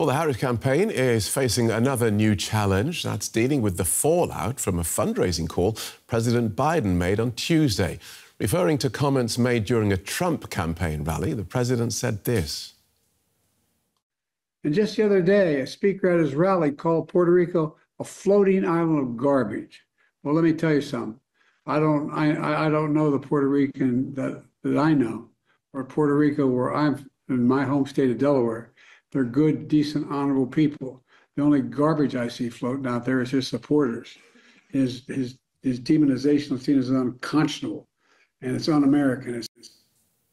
Well, the Harris campaign is facing another new challenge. That's dealing with the fallout from a fundraising call President Biden made on Tuesday. Referring to comments made during a Trump campaign rally, the president said this. And just the other day, a speaker at his rally called Puerto Rico a floating island of garbage. Well, let me tell you something. I don't know the Puerto Rican that I know, or Puerto Rico where I'm in my home state of Delaware. They're good, decent, honorable people. The only garbage I see floating out there is his supporters. His demonization of Tina is unconscionable, and it's un-American.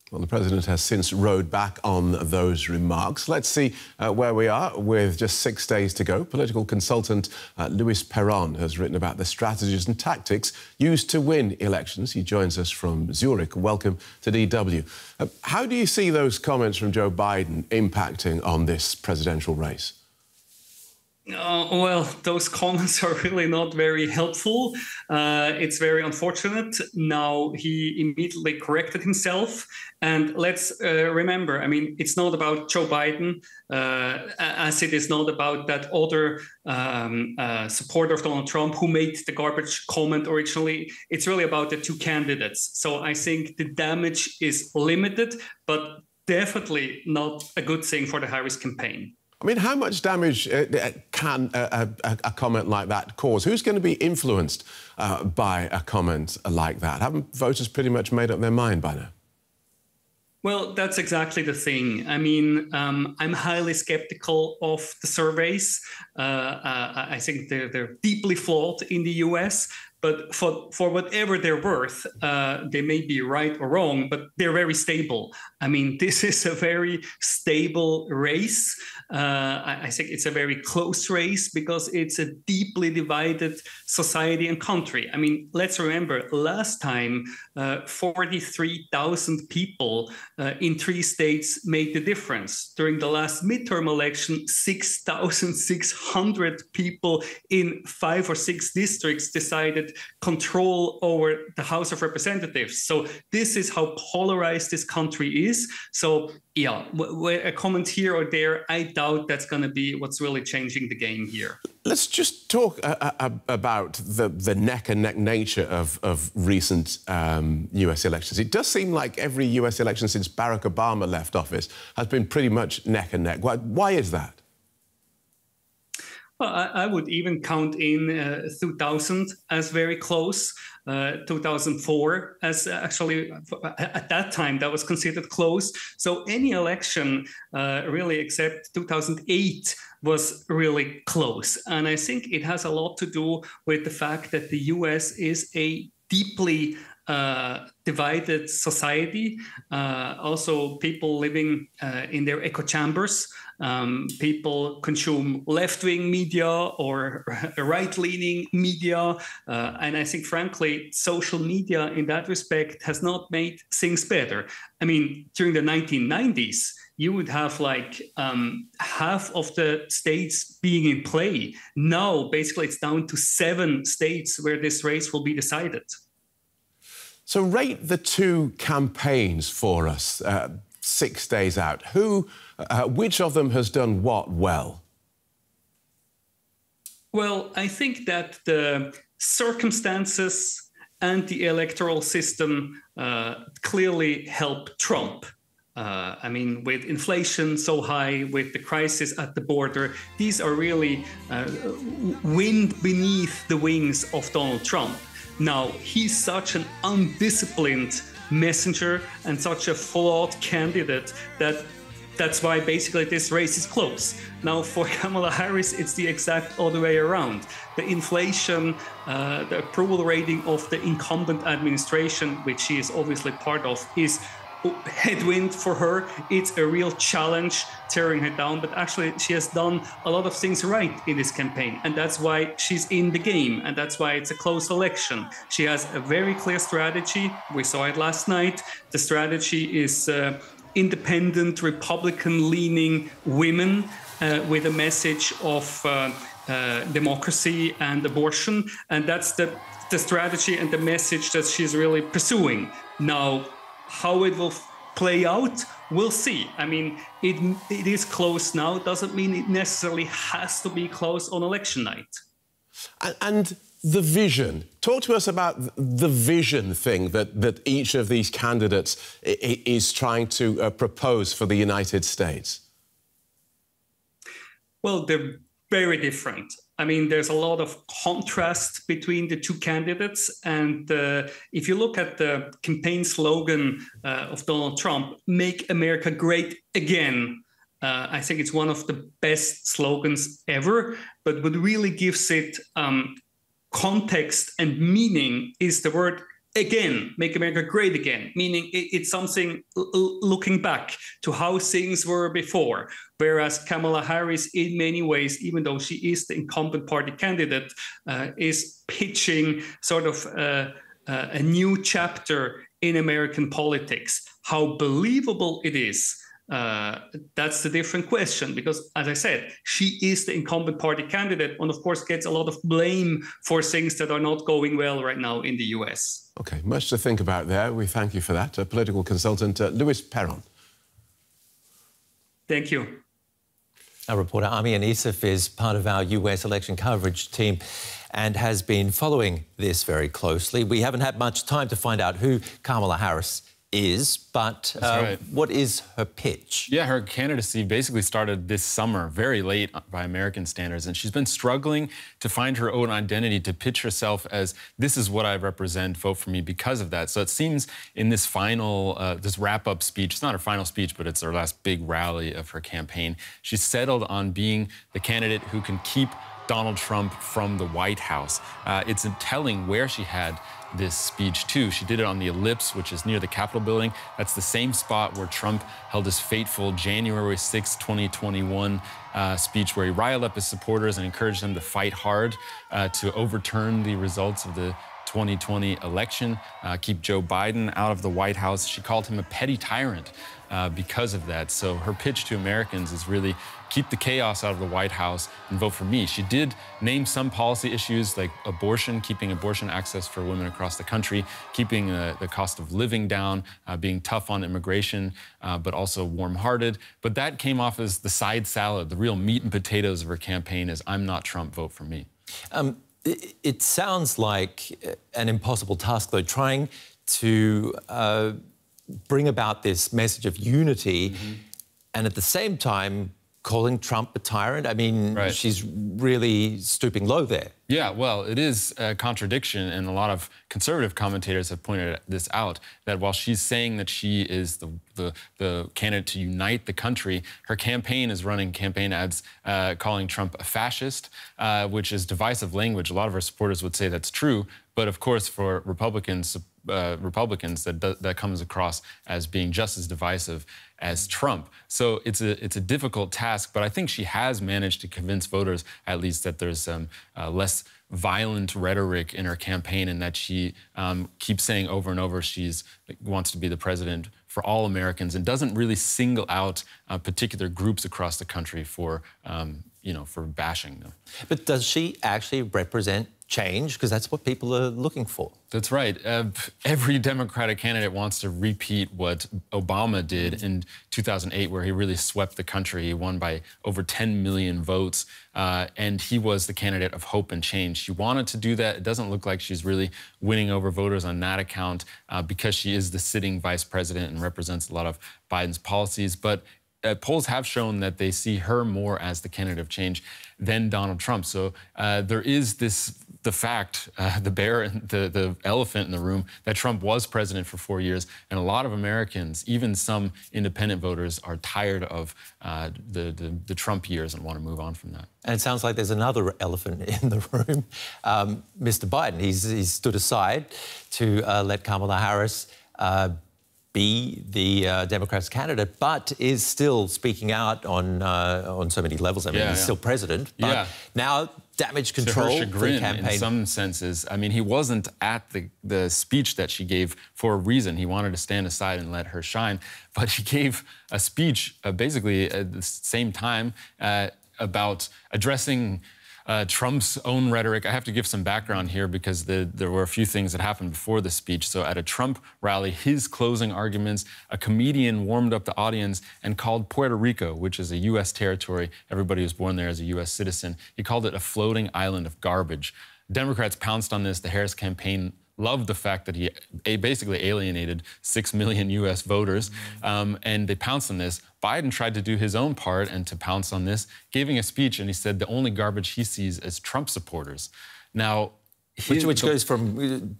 Well, the president has since rode back on those remarks. Let's see where we are with just 6 days to go. Political consultant Perron has written about the strategies and tactics used to win elections. He joins us from Zurich. Welcome to DW. How do you see those comments from Joe Biden impacting on this presidential race? Well, those comments are really not very helpful. It's very unfortunate. Now, he immediately corrected himself. And let's remember, I mean, it's not about Joe Biden, as it is not about that other supporter of Donald Trump who made the garbage comment originally. It's really about the two candidates. So I think the damage is limited, but definitely not a good thing for the Harris campaign. I mean, how much damage can a comment like that cause? Who's going to be influenced by a comment like that? Haven't voters pretty much made up their mind by now? Well, that's exactly the thing. I mean, I'm highly skeptical of the surveys. I think they're deeply flawed in the US. But for whatever they're worth, they may be right or wrong, but they're very stable. I mean, this is a very stable race. I think it's a very close race because it's a deeply divided society and country. I mean, let's remember, last time, 43,000 people in 3 states made the difference. During the last midterm election, 6,600 people in 5 or 6 districts decided control over the House of Representatives. So this is how polarized this country is. So yeah, a comment here or there, I doubt that's going to be what's really changing the game here. Let's just talk about the neck-and-neck nature of recent US elections. It does seem like every US election since Barack Obama left office has been pretty much neck-and-neck. Why is that? Well, I would even count in 2000 as very close, 2004 as actually, at that time, that was considered close. So any election, really except 2008, was really close. And I think it has a lot to do with the fact that the US is a deeply divided society. Also, people living in their echo chambers. People consume left-wing media or right-leaning media. And I think, frankly, social media in that respect has not made things better. I mean, during the 1990s, you would have like half of the states being in play. Now, basically, it's down to 7 states where this race will be decided. So rate the 2 campaigns for us, 6 days out. Which of them has done what well? Well, I think that the circumstances and the electoral system clearly help Trump. I mean, with inflation so high, with the crisis at the border, these are really wind beneath the wings of Donald Trump. Now, he's such an undisciplined messenger and such a flawed candidate that's why basically this race is close. Now, for Kamala Harris, it's the exact other way around. The inflation, the approval rating of the incumbent administration, which she is obviously part of, is headwind for her. It's a real challenge tearing her down, but actually she has done a lot of things right in this campaign, and that's why she's in the game, and that's why it's a close election. She has a very clear strategy. We saw it last night. The strategy is independent, Republican-leaning women with a message of democracy and abortion, and that's the strategy and the message that she's really pursuing. Now, how it will play out, we'll see. I mean, it is close now. Doesn't mean it necessarily has to be close on election night. And the vision. Talk to us about the vision thing that each of these candidates is trying to propose for the United States. Well, they're very different. I mean, there's a lot of contrast between the two candidates. And if you look at the campaign slogan of Donald Trump, "Make America Great Again," I think it's one of the best slogans ever. But what really gives it context and meaning is the word again, "Make America Great Again," meaning it's something looking back to how things were before. Whereas Kamala Harris, in many ways, even though she is the incumbent party candidate, is pitching sort of a new chapter in American politics. How believable it is, that's the different question, because, as I said, she is the incumbent party candidate and, of course, gets a lot of blame for things that are not going well right now in the US. OK, much to think about there. We thank you for that. Political consultant Louis Perron. Thank you. Our reporter Amien Essif is part of our US election coverage team and has been following this very closely. We haven't had much time to find out who Kamala Harris is, but what is her pitch? Yeah, her candidacy basically started this summer, very late by American standards, and she's been struggling to find her own identity, to pitch herself as, this is what I represent, vote for me because of that. So it seems in this final, this wrap-up speech, it's not her final speech, but it's her last big rally of her campaign, she's settled on being the candidate who can keep Donald Trump from the White House. It's telling where she had this speech, too. She did it on the Ellipse, which is near the Capitol building. That's the same spot where Trump held his fateful January 6, 2021 speech, where he riled up his supporters and encouraged them to fight hard to overturn the results of the 2020 election, keep Joe Biden out of the White House. She called him a petty tyrant because of that. So her pitch to Americans is really keep the chaos out of the White House and vote for me. She did name some policy issues like abortion, keeping abortion access for women across the country, keeping the cost of living down, being tough on immigration, but also warm-hearted. But that came off as the side salad. The real meat and potatoes of her campaign is, I'm not Trump, vote for me. It sounds like an impossible task, though, trying to bring about this message of unity and at the same time calling Trump a tyrant. I mean, she's really stooping low there. Yeah, well, it is a contradiction, and a lot of conservative commentators have pointed this out, that while she's saying that she is the candidate to unite the country, her campaign is running campaign ads calling Trump a fascist, which is divisive language. A lot of her supporters would say that's true, but of course for Republicans that comes across as being just as divisive as Trump. So it's a difficult task, but I think she has managed to convince voters, at least, that there's less violent rhetoric in her campaign, and that she keeps saying over and over wants to be the president for all Americans and doesn't really single out particular groups across the country for for bashing them. But does she actually represent change? Because that's what people are looking for. That's right. Every Democratic candidate wants to repeat what Obama did in 2008, where he really swept the country. He won by over 10 million votes, and he was the candidate of hope and change. She wanted to do that. It doesn't look like she's really winning over voters on that account because she is the sitting vice president and represents a lot of Biden's policies. But polls have shown that they see her more as the candidate of change than Donald Trump. So there is the fact, the elephant in the room, that Trump was president for 4 years, and a lot of Americans, even some independent voters, are tired of the Trump years and want to move on from that. And it sounds like there's another elephant in the room, Mr. Biden. He's stood aside to let Kamala Harris be the Democrats' candidate, but is still speaking out on so many levels. I mean, he's still president, but now damage control to her chagrin, the campaign. in some senses. I mean, he wasn't at the speech that she gave for a reason. He wanted to stand aside and let her shine, but he gave a speech basically at the same time about addressing Trump's own rhetoric. I have to give some background here because there were a few things that happened before the speech. So at a Trump rally, his closing arguments, a comedian warmed up the audience and called Puerto Rico, which is a U.S. territory, everybody who's born there is a U.S. citizen, he called it a floating island of garbage. Democrats pounced on this. The Harris campaign loved the fact that he basically alienated 6 million U.S. voters, and they pounced on this. Biden tried to do his own part and to pounce on this, giving a speech, and he said the only garbage he sees is Trump supporters. Now, which goes from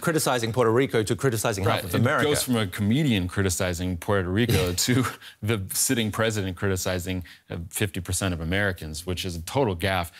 criticizing Puerto Rico to criticizing half of America. It goes from a comedian criticizing Puerto Rico to the sitting president criticizing 50% of Americans, which is a total gaffe.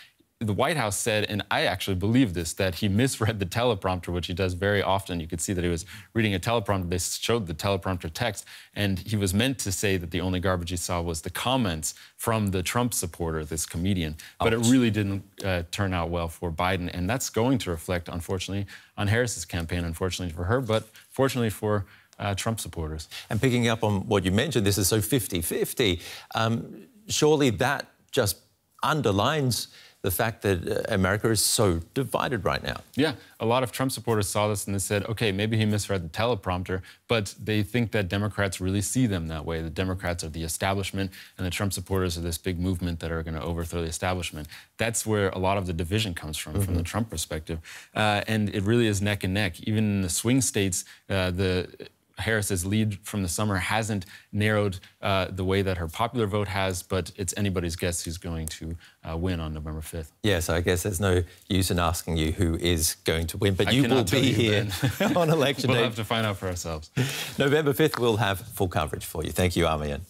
The White House said, and I actually believe this, that he misread the teleprompter, which he does very often. You could see that he was reading a teleprompter. They showed the teleprompter text, and he was meant to say that the only garbage he saw was the comments from the Trump supporter, this comedian. But it really didn't turn out well for Biden, and that's going to reflect, unfortunately, on Harris's campaign, unfortunately for her, but fortunately for Trump supporters. And picking up on what you mentioned, this is so 50-50. Surely that just underlines the fact that America is so divided right now. Yeah, a lot of Trump supporters saw this and they said, okay, maybe he misread the teleprompter, but they think that Democrats really see them that way. The Democrats are the establishment and the Trump supporters are this big movement that are going to overthrow the establishment. That's where a lot of the division comes from the Trump perspective. And it really is neck and neck. Even in the swing states, Harris's lead from the summer hasn't narrowed the way that her popular vote has, but it's anybody's guess who's going to win on November 5th. Yeah, so I guess there's no use in asking you who is going to win, but you will be here on election day. We'll have to find out for ourselves. November 5th, we'll have full coverage for you. Thank you, Amien.